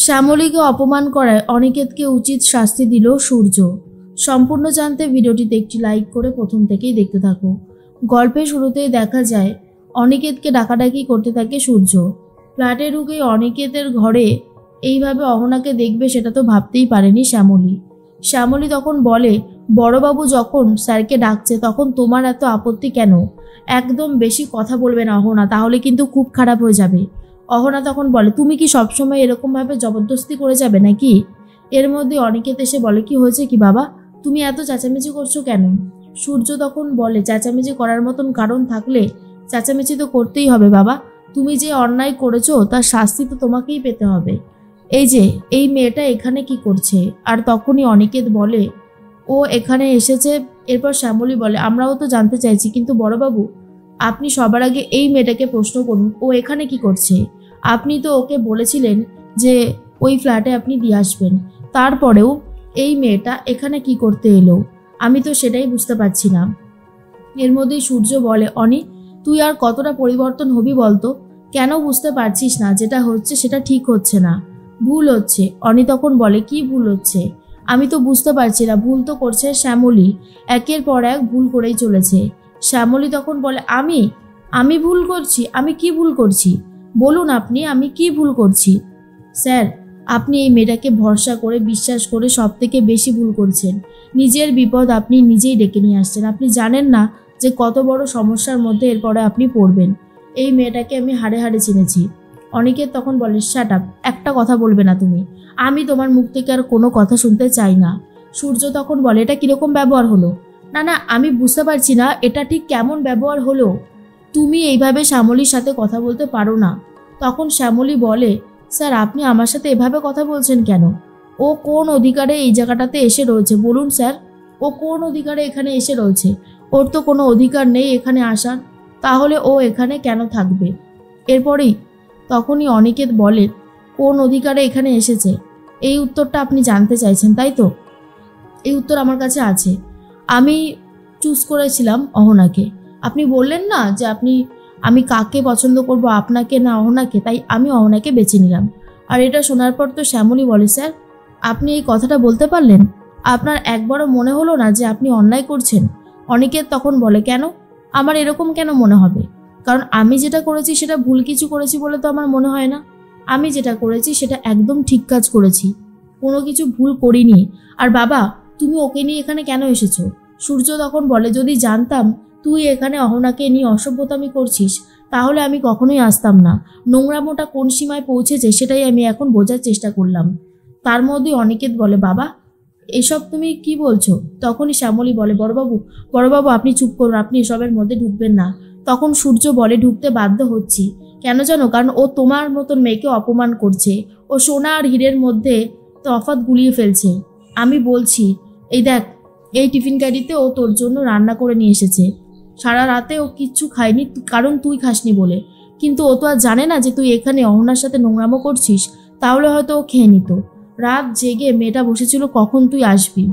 শ্যামলীকে অপমান করায় অনিকেতকে উচিত শাস্তি দিল সূর্য। সম্পূর্ণ জানতে ভিডিওটিতে একটি লাইক করে প্রথম থেকেই দেখতে থাকো। গল্পের শুরুতেই দেখা যায় অনিকেতকে ডাকাডাকি করতে থাকে সূর্য। ফ্ল্যাটে ঢুকে অনিকেতের ঘরে এইভাবে অহনাকে দেখবে সেটা তো ভাবতেই পারেনি শ্যামলী। শ্যামলী তখন বলে, বড়বাবু যখন স্যারকে ডাকছে তখন তোমার এত আপত্তি কেন? একদম বেশি কথা বলবে না অহনা, তাহলে কিন্তু খুব খারাপ হয়ে যাবে। অহনা তখন বলে, তুমি কি সবসময় এরকমভাবে জবরদস্তি করে যাবে নাকি? এর মধ্যে অনিকেত এসে বলে, কি হয়েছে কি বাবা, তুমি এত চেঁচামেচি করছো কেন? সূর্য তখন বলে, চেঁচামেচি করার মতন কারণ থাকলে চেঁচামেচি তো করতেই হবে বাবা। তুমি যে অন্যায় করেছো তার শাস্তি তো তোমাকেই পেতে হবে। এই যে এই মেয়েটা এখানে কি করছে? আর তখনই অনিকেত বলে, ও এখানে এসেছে। এরপর শ্যামলী বলে, আমরাও তো জানতে চাইছি, কিন্তু বড়বাবু আপনি সবার আগে এই মেয়েটাকে প্রশ্ন করুন, ও এখানে কি করছে? আপনি তো ওকে বলেছিলেন যে ওই ফ্ল্যাটে আপনি দিয়ে আসবেন, তারপরেও এই মেয়েটা এখানে কি করতে এলো? আমি তো সেটাই বুঝতে পারছি না। এর মধ্যেই সূর্য বলে, অনি তুই আর কতটা পরিবর্তন হবি বলতো? কেন বুঝতে পারছিস না যেটা হচ্ছে সেটা ঠিক হচ্ছে না, ভুল হচ্ছে? অনি তখন বলে, কি ভুল হচ্ছে? আমি তো বুঝতে পারছি না। ভুল তো করছে শ্যামলী, একের পর এক ভুল করেই চলেছে। শ্যামলী তখন বলে, আমি ভুল করছি? আমি কি ভুল করছি বলুন আপনি, আমি কি ভুল করছি? স্যার, আপনি এই মেয়েটাকে ভরসা করে বিশ্বাস করে সব থেকে বেশি ভুল করছেন। নিজের বিপদ আপনি নিজেই ডেকে নিয়ে আসছেন। আপনি জানেন না যে কত বড় সমস্যার মধ্যে এরপরে আপনি পড়বেন। এই মেয়েটাকে আমি হাড়ে হাড়ে চিনেছি। অনিকেত তখন বলে, শাট আপ, একটা কথা বলবে না তুমি। আমি তোমার মুখ থেকে আর কোনো কথা শুনতে চাই না। সূর্য তখন বলে, এটা কিরকম ব্যবহার হলো? না, আমি বুঝতে পারছি না এটা ঠিক কেমন ব্যবহার হলো। তুমি এইভাবে শ্যামলীর সাথে কথা বলতে পারো না। তখন শ্যামলী বলে, স্যার আপনি আমার সাথে এভাবে কথা বলছেন কেন? ও কোন অধিকারে এই জায়গাটাতে এসে রয়েছে বলুন স্যার? ও কোন অধিকারে এখানে এসে রয়েছে? ওর তো কোনো অধিকার নেই এখানে আসার। তাহলে ও এখানে কেন থাকবে? এরপরেই তখনই অনিকেত বলে, কোন অধিকারে এখানে এসেছে? এই উত্তরটা আপনি জানতে চাইছেন তাই তো? এই উত্তর আমার কাছে আছে। আমি চুজ করেছিলাম অহনাকে। আপনি বললেন না যে আমি কাকে পছন্দ করব, আপনাকে না অহনাকে, তাই আমি অহনাকে বেছে নিলাম। আর এটা শোনার পর তো শ্যামলী বলে, স্যার আপনি এই কথাটা বলতে পারলেন? আপনার একবারও মনে হলো না যে আপনি অন্যায় করছেন? অনিকেত তখন বলে, কেন? আমার এরকম কেন মনে হবে? কারণ আমি যেটা করেছি সেটা ভুল কিছু করেছি বলে তো আমার মনে হয় না। আমি যেটা করেছি সেটা একদম ঠিক কাজ করেছি, কোনো কিছু ভুল করিনি। আর বাবা, তুমি ওকে নিয়ে এখানে কেন এসেছো? সূর্য তখন বলে, যদি জানতাম তুই এখানে অহনাকে নিয়ে অসভ্যতামি করছিস তাহলে আমি কখনোই আসতাম না। নোংরামোটা কোন সীমায় পৌঁছেছে সেটাই আমি এখন বোঝার চেষ্টা করলাম। তার মধ্যে অনিকেত বলে, বাবা এসব তুমি কি বলছো? তখনই শ্যামলী বলে, বড়বাবু আপনি চুপ করুন, আপনি এসবের মধ্যে ঢুকবেন না। তখন সূর্য বলে, ঢুকতে বাধ্য হচ্ছি। কেন জানো? কারণ ও তোমার মতন মেয়েকে অপমান করছে। ও সোনা আর হীরের মধ্যে তফাৎ গুলিয়ে ফেলছে। আমি বলছি, এই দেখ, এই টিফিন ক্যারিতে ও তোর জন্য রান্না করে নিয়ে এসেছে। সারা রাতে ও কিচ্ছু খায়নি, কারণ তুই খাসনি বলে। কিন্তু ও তো আর জানে না যে তুই এখানে অহনার সাথে নোংরামো করছিস। তাহলে হয়তো ও খেয়ে নিত। রাত জেগে মেয়েটা বসেছিল কখন তুই আসবি,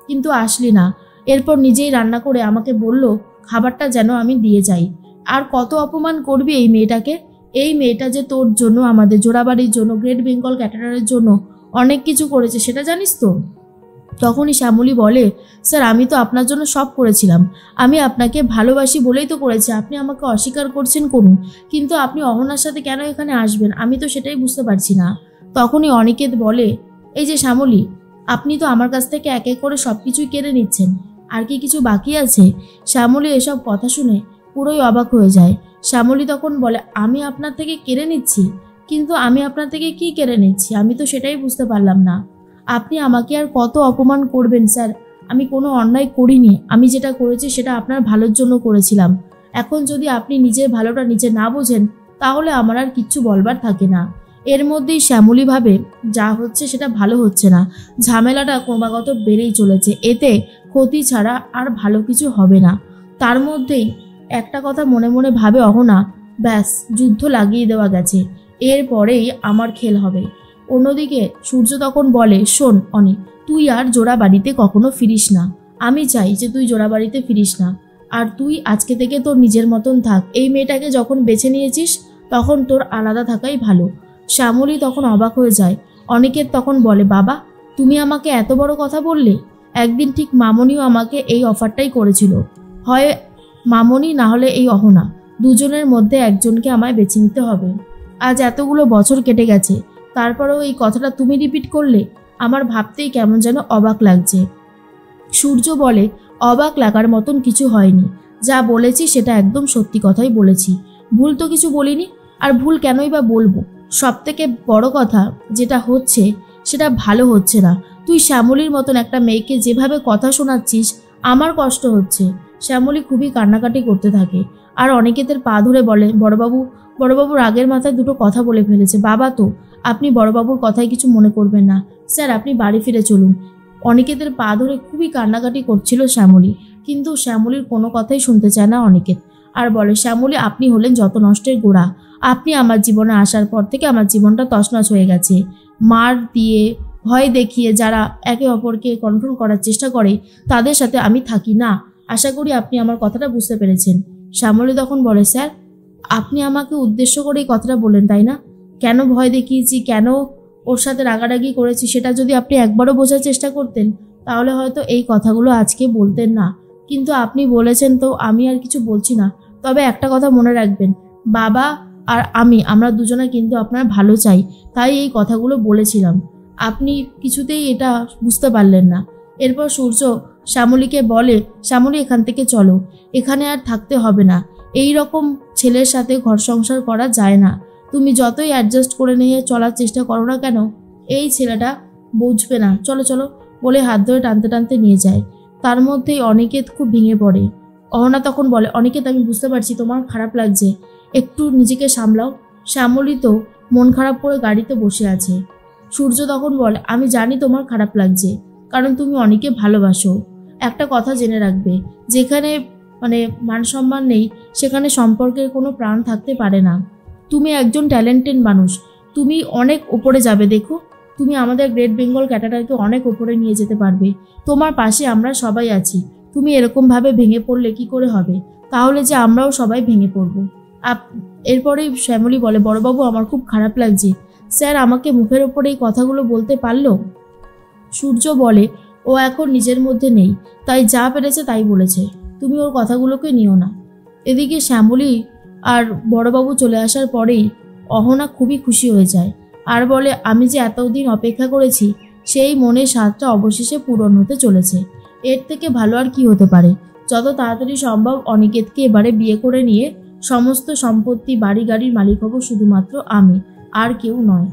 কিন্তু আসলি না। এরপর নিজেই রান্না করে আমাকে বলল খাবারটা যেন আমি দিয়ে যাই। আর কত অপমান করবি এই মেয়েটাকে? এই মেয়েটা যে তোর জন্য, আমাদের জোড়াবাড়ির জন্য, গ্রেট বেঙ্গল ক্যাটারারের জন্য অনেক কিছু করেছে, সেটা জানিস তো? তখনই শ্যামলী বলে, স্যার আমি তো আপনার জন্য সব করেছিলাম। আমি আপনাকে ভালোবাসি বলেই তো করেছি। আপনি আমাকে অস্বীকার করছেন করুন, কিন্তু আপনি অহনার সাথে কেন এখানে আসবেন? আমি তো সেটাই বুঝতে পারছি না। তখনই অনিকেত বলে, এই যে শ্যামলী, আপনি তো আমার কাছ থেকে এক এক করে সব কিছুই কেড়ে নিচ্ছেন। আর কি কিছু বাকি আছে? শ্যামলী এসব কথা শুনে পুরোই অবাক হয়ে যায়। শ্যামলী তখন বলে, আমি আপনার থেকে কেড়ে নিচ্ছি? কিন্তু আমি আপনার থেকে কি কেড়ে নিচ্ছি? আমি তো সেটাই বুঝতে পারলাম না। আপনি আমাকে আর কত অপমান করবেন স্যার? আমি কোনো অন্যায় করিনি। আমি যেটা করেছি সেটা আপনার ভালোর জন্য করেছিলাম। এখন যদি আপনি নিজের ভালোটা নিজে না বোঝেন তাহলে আমার আর কিচ্ছু বলবার থাকে না। এর মধ্যেই শ্যামলী ভাবে, যা হচ্ছে সেটা ভালো হচ্ছে না। ঝামেলাটা ক্রমাগত বেড়েই চলেছে, এতে ক্ষতি ছাড়া আর ভালো কিছু হবে না। তার মধ্যেই একটা কথা মনে মনে ভাবে অহনা, ব্যাস যুদ্ধ লাগিয়ে দেওয়া গেছে, এরপরেই আমার খেল হবে। অন্যদিকে সূর্য তখন বলে, শোন অনি, তুই আর জোড়াবাড়িতে কখনো ফিরিস না। আমি চাই যে তুই জোড়াবাড়িতে ফিরিস না। আর তুই আজকে থেকে তোর নিজের মতন থাক। এই মেয়েটাকে যখন বেছে নিয়েছিস তখন তোর আলাদা থাকাই ভালো। শ্যামলী তখন অবাক হয়ে যায়। অনিকেত তখন বলে, বাবা তুমি আমাকে এত বড় কথা বললে। একদিন ঠিক মামনিও আমাকে এই অফারটাই করেছিল, হয় মামনি না হলে এই অহনা, দুজনের মধ্যে একজনকে আমায় বেছে নিতে হবে। আজ এতগুলো বছর কেটে গেছে, তারপরেও এই কথাটা তুমি রিপিট করলে। আমার ভাবতেই কেমন যেন অবাক লাগছে। সূর্য বলে, অবাক লাগার মতন কিছু হয়নি, যা বলেছি সেটা একদম সত্যি কথাই বলেছি, ভুল তো কিছু বলিনি। আর ভুল কেনই বা বলবো? সব থেকে বড় কথা যেটা হচ্ছে সেটা ভালো হচ্ছে না। তুই শ্যামলীর মতন একটা মেয়েকে যেভাবে কথা শোনাচ্ছিস, আমার কষ্ট হচ্ছে। শ্যামলী খুবই কান্নাকাটি করতে থাকে আর অনিকেতের পা ধরে বলে, বড়বাবু রাগের মাথায় দুটো কথা বলে ফেলেছে। বাবা তো, আপনি বড়বাবুর কথায় কিছু মনে করবেন না স্যার, আপনি বাড়ি ফিরে চলুন। অনিকেতের পা ধরে খুবই কান্নাকাটি করছিল শ্যামলী, কিন্তু শ্যামলীর কোনো কথাই শুনতে চায় না অনিকেত, আর বলে, শ্যামলী আপনি হলেন যত নষ্টের গোড়া। আপনি আমার জীবনে আসার পর থেকে আমার জীবনটা তছনছ হয়ে গেছে। মার দিয়ে, ভয় দেখিয়ে যারা একে অপরকে কন্ট্রোল করার চেষ্টা করে তাদের সাথে আমি থাকি না। আশা করি আপনি আমার কথাটা বুঝতে পেরেছেন। শ্যামলী তখন বলে, স্যার আপনি আমাকে উদ্দেশ্য করে এই কথাটা বললেন তাই না? কেন ভয় দেখিয়েছি, কেন ওর সাথে রাগারাগি করেছি, সেটা যদি আপনি একবারও বোঝার চেষ্টা করতেন তাহলে হয়তো এই কথাগুলো আজকে বলতেন না। কিন্তু আপনি বলেছেন তো আমি আর কিছু বলছি না। তবে একটা কথা মনে রাখবেন, বাবা আর আমরা দুজনে কিন্তু আপনার ভালো চাই, তাই এই কথাগুলো বলেছিলাম। আপনি কিছুতেই এটা বুঝতে পারলেন না। এরপর সূর্য শ্যামলীকে বলে, শ্যামলী এখান থেকে চলো, এখানে আর থাকতে হবে না। এই রকম ছেলের সাথে ঘর সংসার করা যায় না। তুমি যতই অ্যাডজাস্ট করে নিয়ে চলার চেষ্টা করো না কেন, এই ছেলেটা বুঝবে না। চলো চলো বলে হাত ধরে টানতে টানতে নিয়ে যায়। তার মধ্যেই অনিকেত খুব ভেঙে পড়ে। অহনা তখন বলে, অনিকেত আমি বুঝতে পারছি তোমার খারাপ লাগছে, একটু নিজেকে সামলাও। শ্যামলী তো মন খারাপ করে গাড়িতে বসে আছে। সূর্য তখন বলে, আমি জানি তোমার খারাপ লাগছে, কারণ তুমি অনেকে ভালোবাসো। একটা কথা জেনে রাখবে, যেখানে মান সম্মান নেই সেখানে সম্পর্কের কোনো প্রাণ থাকতে পারে না। তুমি একজন ট্যালেন্টেড মানুষ, তুমি অনেক উপরে যাবে। দেখো, তুমি আমাদের গ্রেট বেঙ্গল ক্যাটারারকে অনেক উপরে নিয়ে যেতে পারবে। তোমার পাশে আমরা সবাই আছি। তুমি এরকমভাবে ভেঙে পড়লে কি করে হবে? তাহলে যে আমরাও সবাই ভেঙে পড়ব। এরপরেই শ্যামলী বলে, বড়বাবু আমার খুব খারাপ লাগছে, স্যার আমাকে মুখের ওপরে এই কথাগুলো বলতে পারলো? সূর্য বলে, ও এখন নিজের মধ্যে নেই, তাই যা পেরেছে তাই বলেছে, তুমি ওর কথাগুলোকে নিও না। এদিকে শ্যামলী আর বড়বাবু চলে আসার পরেই অহনা খুবই খুশি হয়ে যায় আর বলে, আমি যে এতদিন অপেক্ষা করেছি সেই মনের স্বাদটা অবশেষে পূরণ হতে চলেছে। এর থেকে ভালো আর কি হতে পারে? যত তাড়াতাড়ি সম্ভব অনিকেতকে এবারে বিয়ে করে নিয়ে সমস্ত সম্পত্তি বাড়ি গাড়ির মালিক হব শুধুমাত্র আমি, আর কেউ নয়।